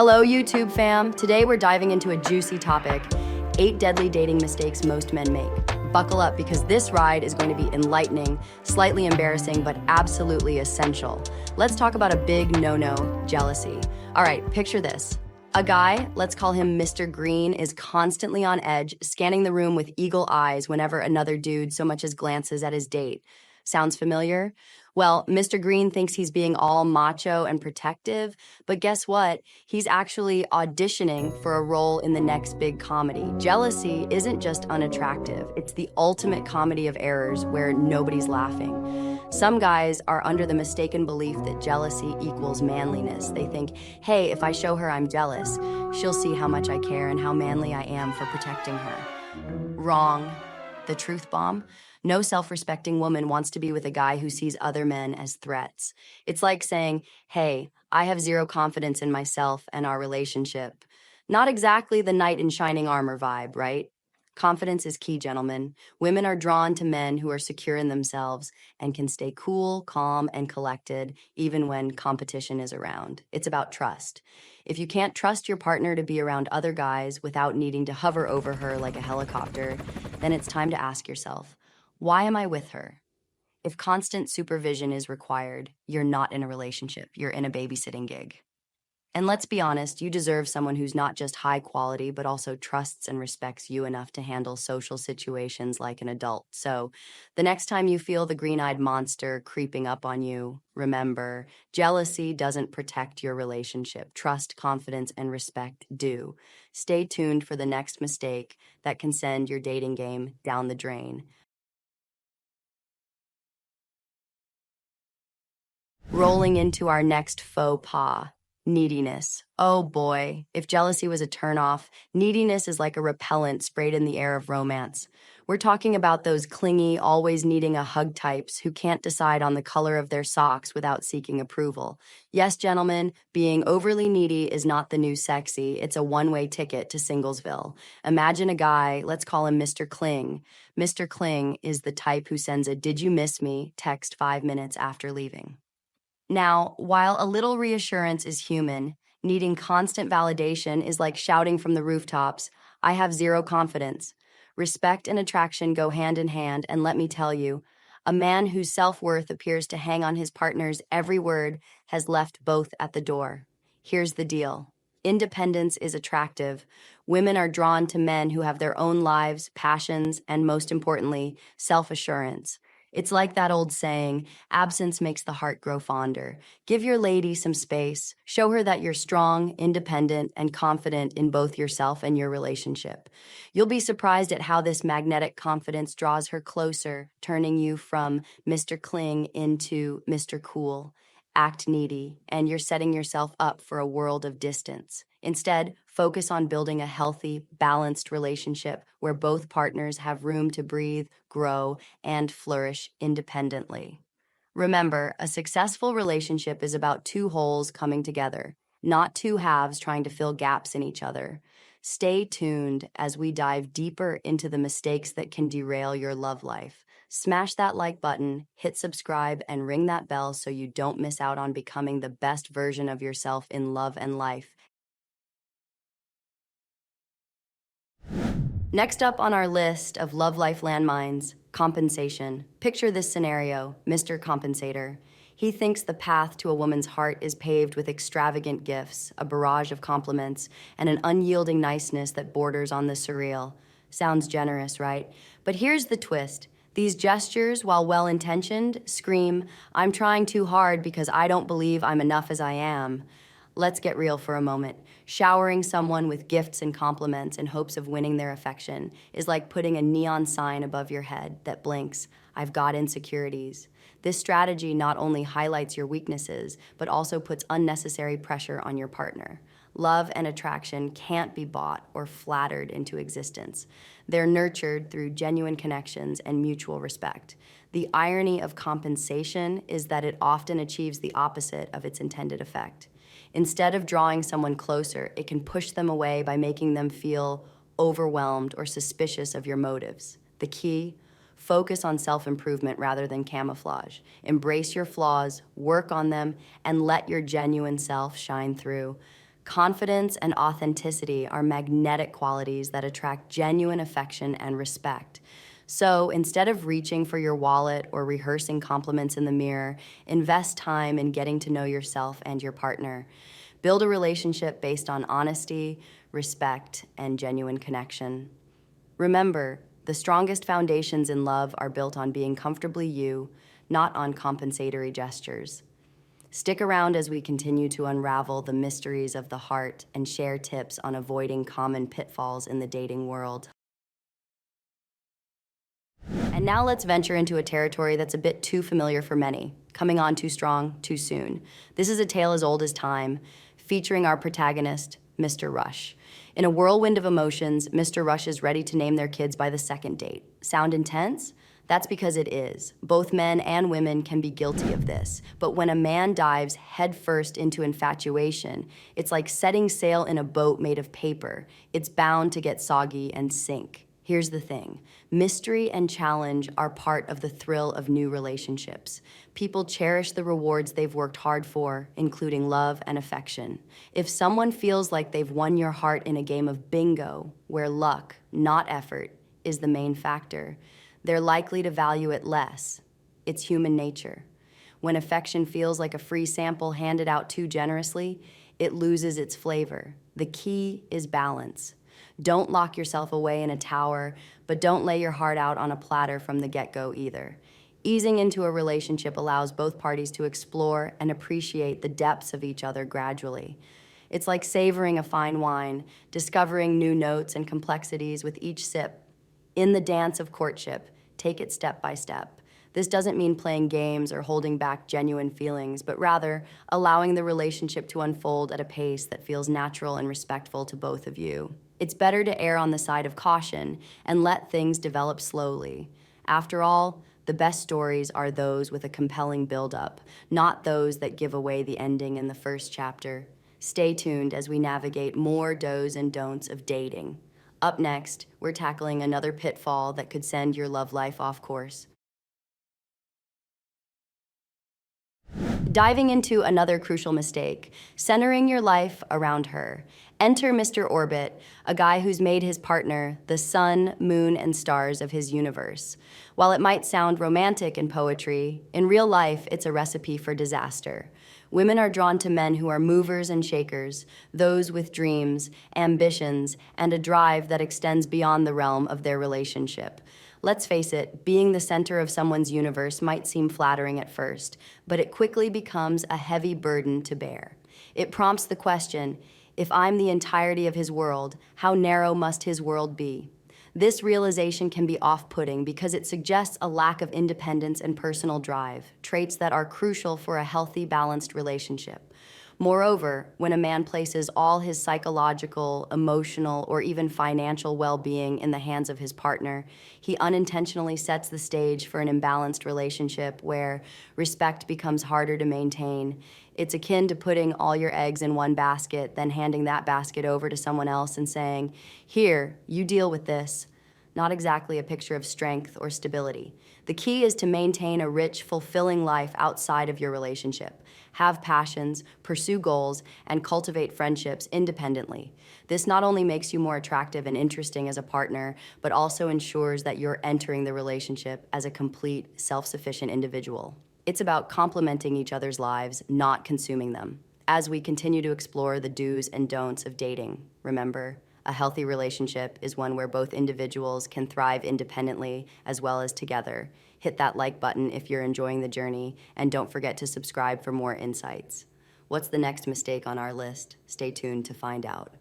Hello, YouTube fam. Today we're diving into a juicy topic, 8 deadly dating mistakes most men make. Buckle up because this ride is going to be enlightening, slightly embarrassing, but absolutely essential. Let's talk about a big no-no, jealousy. All right, picture this. A guy, let's call him Mr. Green, is constantly on edge, scanning the room with eagle eyes whenever another dude so much as glances at his date. Sounds familiar? Well, Mr. Green thinks he's being all macho and protective, but guess what? He's actually auditioning for a role in the next big comedy. Jealousy isn't just unattractive, it's the ultimate comedy of errors where nobody's laughing. Some guys are under the mistaken belief that jealousy equals manliness. They think, hey, if I show her I'm jealous, she'll see how much I care and how manly I am for protecting her. Wrong. The truth bomb? No self-respecting woman wants to be with a guy who sees other men as threats. It's like saying, hey, I have zero confidence in myself and our relationship. Not exactly the knight in shining armor vibe, right? Confidence is key, gentlemen. Women are drawn to men who are secure in themselves and can stay cool, calm, and collected even when competition is around. It's about trust. If you can't trust your partner to be around other guys without needing to hover over her like a helicopter, then it's time to ask yourself, why am I with her? If constant supervision is required, you're not in a relationship, you're in a babysitting gig. And let's be honest, you deserve someone who's not just high quality, but also trusts and respects you enough to handle social situations like an adult. So the next time you feel the green-eyed monster creeping up on you, remember, jealousy doesn't protect your relationship. Trust, confidence, and respect do. Stay tuned for the next mistake that can send your dating game down the drain. Rolling into our next faux pas, neediness. Oh boy, if jealousy was a turnoff, neediness is like a repellent sprayed in the air of romance. We're talking about those clingy, always needing a hug types who can't decide on the color of their socks without seeking approval. Yes, gentlemen, being overly needy is not the new sexy. It's a one-way ticket to Singlesville. Imagine a guy, let's call him Mr. Cling. Mr. Cling is the type who sends a "Did you miss me?" text 5 minutes after leaving. Now, while a little reassurance is human, needing constant validation is like shouting from the rooftops, I have zero confidence. Respect and attraction go hand in hand, and let me tell you, a man whose self-worth appears to hang on his partner's every word has left both at the door. Here's the deal. Independence is attractive. Women are drawn to men who have their own lives, passions, and most importantly, self-assurance. It's like that old saying, absence makes the heart grow fonder. Give your lady some space. Show her that you're strong, independent, and confident in both yourself and your relationship. You'll be surprised at how this magnetic confidence draws her closer, turning you from Mr. Cling into Mr. Cool. Act needy, and you're setting yourself up for a world of distance. Instead, focus on building a healthy, balanced relationship where both partners have room to breathe, grow, and flourish independently. Remember, a successful relationship is about two wholes coming together, not two halves trying to fill gaps in each other. Stay tuned as we dive deeper into the mistakes that can derail your love life. Smash that like button, hit subscribe, and ring that bell so you don't miss out on becoming the best version of yourself in love and life. Next up on our list of love life landmines, compensation. Picture this scenario, Mr. Compensator. He thinks the path to a woman's heart is paved with extravagant gifts, a barrage of compliments, and an unyielding niceness that borders on the surreal. Sounds generous, right? But here's the twist. These gestures, while well-intentioned, scream, I'm trying too hard because I don't believe I'm enough as I am. Let's get real for a moment. Showering someone with gifts and compliments in hopes of winning their affection is like putting a neon sign above your head that blinks, I've got insecurities. This strategy not only highlights your weaknesses, but also puts unnecessary pressure on your partner. Love and attraction can't be bought or flattered into existence. They're nurtured through genuine connections and mutual respect. The irony of compensation is that it often achieves the opposite of its intended effect. Instead of drawing someone closer, it can push them away by making them feel overwhelmed or suspicious of your motives. The key? Focus on self-improvement rather than camouflage. Embrace your flaws, work on them, and let your genuine self shine through. Confidence and authenticity are magnetic qualities that attract genuine affection and respect. So instead of reaching for your wallet or rehearsing compliments in the mirror, invest time in getting to know yourself and your partner. Build a relationship based on honesty, respect, and genuine connection. Remember, the strongest foundations in love are built on being comfortably you, not on compensatory gestures. Stick around as we continue to unravel the mysteries of the heart and share tips on avoiding common pitfalls in the dating world. And now let's venture into a territory that's a bit too familiar for many, coming on too strong, too soon. This is a tale as old as time, featuring our protagonist, Mr. Rush. In a whirlwind of emotions, Mr. Rush is ready to name their kids by the second date. Sound intense? That's because it is. Both men and women can be guilty of this. But when a man dives headfirst into infatuation, it's like setting sail in a boat made of paper. It's bound to get soggy and sink. Here's the thing. Mystery and challenge are part of the thrill of new relationships. People cherish the rewards they've worked hard for, including love and affection. If someone feels like they've won your heart in a game of bingo, where luck, not effort, is the main factor, they're likely to value it less. It's human nature. When affection feels like a free sample handed out too generously, it loses its flavor. The key is balance. Don't lock yourself away in a tower, but don't lay your heart out on a platter from the get-go either. Easing into a relationship allows both parties to explore and appreciate the depths of each other gradually. It's like savoring a fine wine, discovering new notes and complexities with each sip. In the dance of courtship, take it step by step. This doesn't mean playing games or holding back genuine feelings, but rather allowing the relationship to unfold at a pace that feels natural and respectful to both of you. It's better to err on the side of caution and let things develop slowly. After all, the best stories are those with a compelling build-up, not those that give away the ending in the first chapter. Stay tuned as we navigate more do's and don'ts of dating. Up next, we're tackling another pitfall that could send your love life off course. Diving into another crucial mistake, centering your life around her. Enter Mr. Orbit, a guy who's made his partner the sun, moon, and stars of his universe. While it might sound romantic in poetry, in real life, it's a recipe for disaster. Women are drawn to men who are movers and shakers, those with dreams, ambitions, and a drive that extends beyond the realm of their relationship. Let's face it, being the center of someone's universe might seem flattering at first, but it quickly becomes a heavy burden to bear. It prompts the question, if I'm the entirety of his world, how narrow must his world be? This realization can be off-putting because it suggests a lack of independence and personal drive, traits that are crucial for a healthy, balanced relationship. Moreover, when a man places all his psychological, emotional, or even financial well-being in the hands of his partner, he unintentionally sets the stage for an imbalanced relationship where respect becomes harder to maintain. It's akin to putting all your eggs in one basket, then handing that basket over to someone else and saying, "Here, you deal with this." Not exactly a picture of strength or stability. The key is to maintain a rich, fulfilling life outside of your relationship. Have passions, pursue goals, and cultivate friendships independently. This not only makes you more attractive and interesting as a partner, but also ensures that you're entering the relationship as a complete, self-sufficient individual. It's about complementing each other's lives, not consuming them. As we continue to explore the do's and don'ts of dating, remember, a healthy relationship is one where both individuals can thrive independently as well as together. Hit that like button if you're enjoying the journey, and don't forget to subscribe for more insights. What's the next mistake on our list? Stay tuned to find out.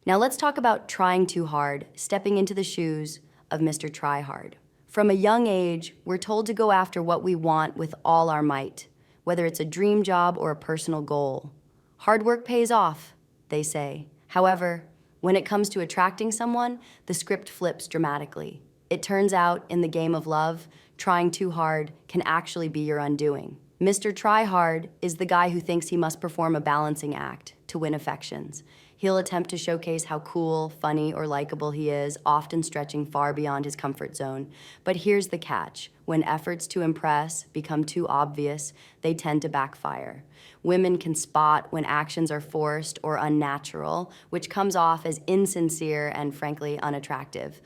Now let's talk about trying too hard, stepping into the shoes of Mr. Tryhard. From a young age, we're told to go after what we want with all our might, whether it's a dream job or a personal goal. Hard work pays off, they say. However, when it comes to attracting someone, the script flips dramatically. It turns out, in the game of love, trying too hard can actually be your undoing. Mr. Tryhard is the guy who thinks he must perform a balancing act to win affections. He'll attempt to showcase how cool, funny, or likable he is, often stretching far beyond his comfort zone. But here's the catch. When efforts to impress become too obvious, they tend to backfire. Women can spot when actions are forced or unnatural, which comes off as insincere and frankly unattractive.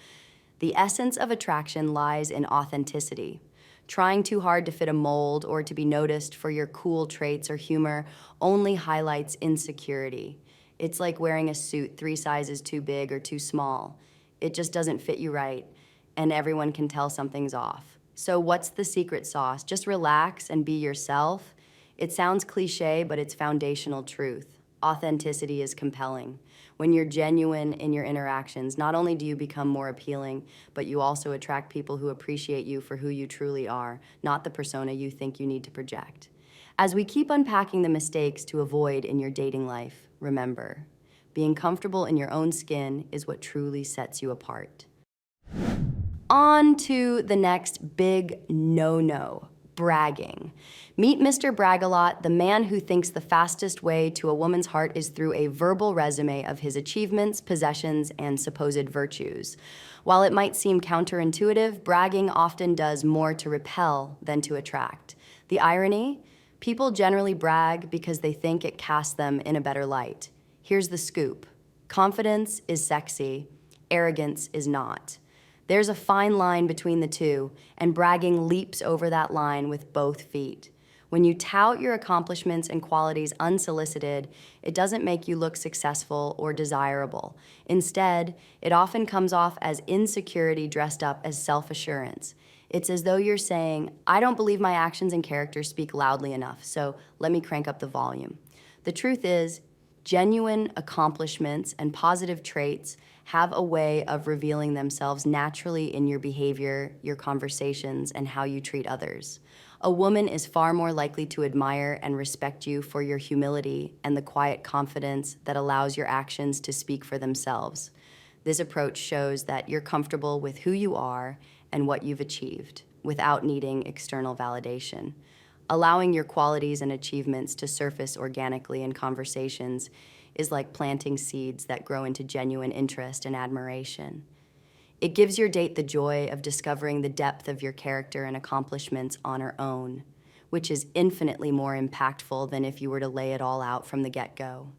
The essence of attraction lies in authenticity. Trying too hard to fit a mold or to be noticed for your cool traits or humor only highlights insecurity. It's like wearing a suit 3 sizes too big or too small. It just doesn't fit you right, and everyone can tell something's off. So what's the secret sauce? Just relax and be yourself. It sounds cliche, but it's foundational truth. Authenticity is compelling. When you're genuine in your interactions, not only do you become more appealing, but you also attract people who appreciate you for who you truly are, not the persona you think you need to project. As we keep unpacking the mistakes to avoid in your dating life, remember, being comfortable in your own skin is what truly sets you apart. On to the next big no-no. Bragging. Meet Mr. Brag-a-lot, the man who thinks the fastest way to a woman's heart is through a verbal resume of his achievements, possessions, and supposed virtues. While it might seem counterintuitive, bragging often does more to repel than to attract. The irony? People generally brag because they think it casts them in a better light. Here's the scoop. Confidence is sexy, arrogance is not. There's a fine line between the two, and bragging leaps over that line with both feet. When you tout your accomplishments and qualities unsolicited, it doesn't make you look successful or desirable. Instead, it often comes off as insecurity dressed up as self-assurance. It's as though you're saying, I don't believe my actions and character speak loudly enough, so let me crank up the volume. The truth is, genuine accomplishments and positive traits have a way of revealing themselves naturally in your behavior, your conversations, and how you treat others. A woman is far more likely to admire and respect you for your humility and the quiet confidence that allows your actions to speak for themselves. This approach shows that you're comfortable with who you are and what you've achieved without needing external validation. Allowing your qualities and achievements to surface organically in conversations is like planting seeds that grow into genuine interest and admiration. It gives your date the joy of discovering the depth of your character and accomplishments on her own, which is infinitely more impactful than if you were to lay it all out from the get-go.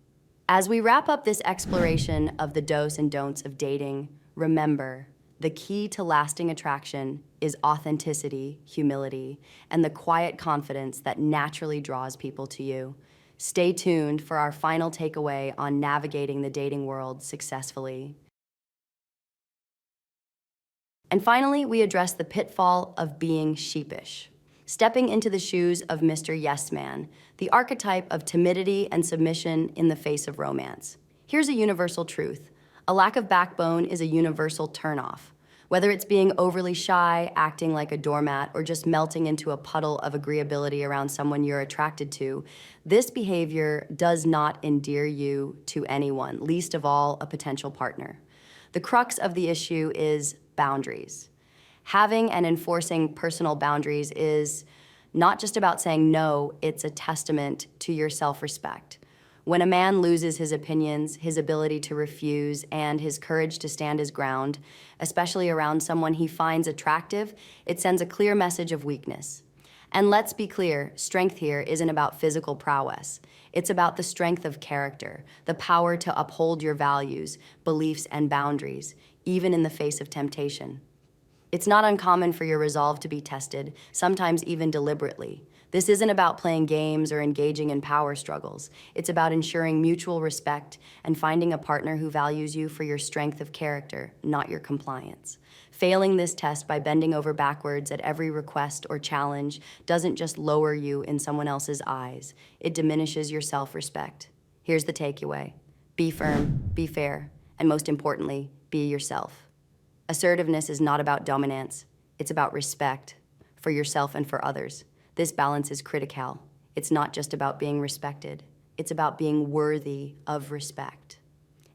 As we wrap up this exploration of the do's and don'ts of dating, remember, the key to lasting attraction is authenticity, humility, and the quiet confidence that naturally draws people to you. Stay tuned for our final takeaway on navigating the dating world successfully. And finally, we address the pitfall of being sheepish. Stepping into the shoes of Mr. Yes Man, the archetype of timidity and submission in the face of romance. Here's a universal truth. A lack of backbone is a universal turnoff. Whether it's being overly shy, acting like a doormat, or just melting into a puddle of agreeability around someone you're attracted to, this behavior does not endear you to anyone, least of all a potential partner. The crux of the issue is boundaries. Having and enforcing personal boundaries is not just about saying no, it's a testament to your self-respect. When a man loses his opinions, his ability to refuse, and his courage to stand his ground, especially around someone he finds attractive, it sends a clear message of weakness. And let's be clear, strength here isn't about physical prowess. It's about the strength of character, the power to uphold your values, beliefs, and boundaries, even in the face of temptation. It's not uncommon for your resolve to be tested, sometimes even deliberately. This isn't about playing games or engaging in power struggles. It's about ensuring mutual respect and finding a partner who values you for your strength of character, not your compliance. Failing this test by bending over backwards at every request or challenge doesn't just lower you in someone else's eyes, it diminishes your self-respect. Here's the takeaway. Be firm, be fair, and most importantly, be yourself. Assertiveness is not about dominance, it's about respect for yourself and for others. This balance is critical. It's not just about being respected, it's about being worthy of respect.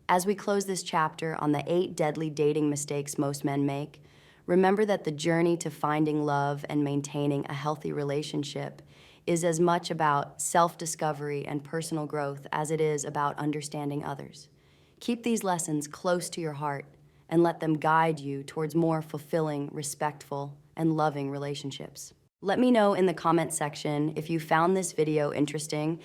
As we close this chapter on the 8 deadly dating mistakes most men make, remember that the journey to finding love and maintaining a healthy relationship is as much about self-discovery and personal growth as it is about understanding others. Keep these lessons close to your heart and let them guide you towards more fulfilling, respectful, and loving relationships. Let me know in the comment section if you found this video interesting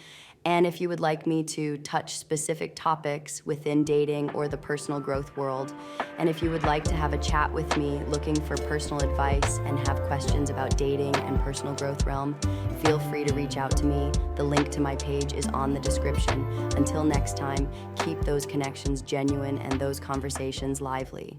and if you would like me to touch specific topics within dating or the personal growth world. And if you would like to have a chat with me looking for personal advice and have questions about dating and personal growth realm, feel free to reach out to me. The link to my page is on the description. Until next time, keep those connections genuine and those conversations lively.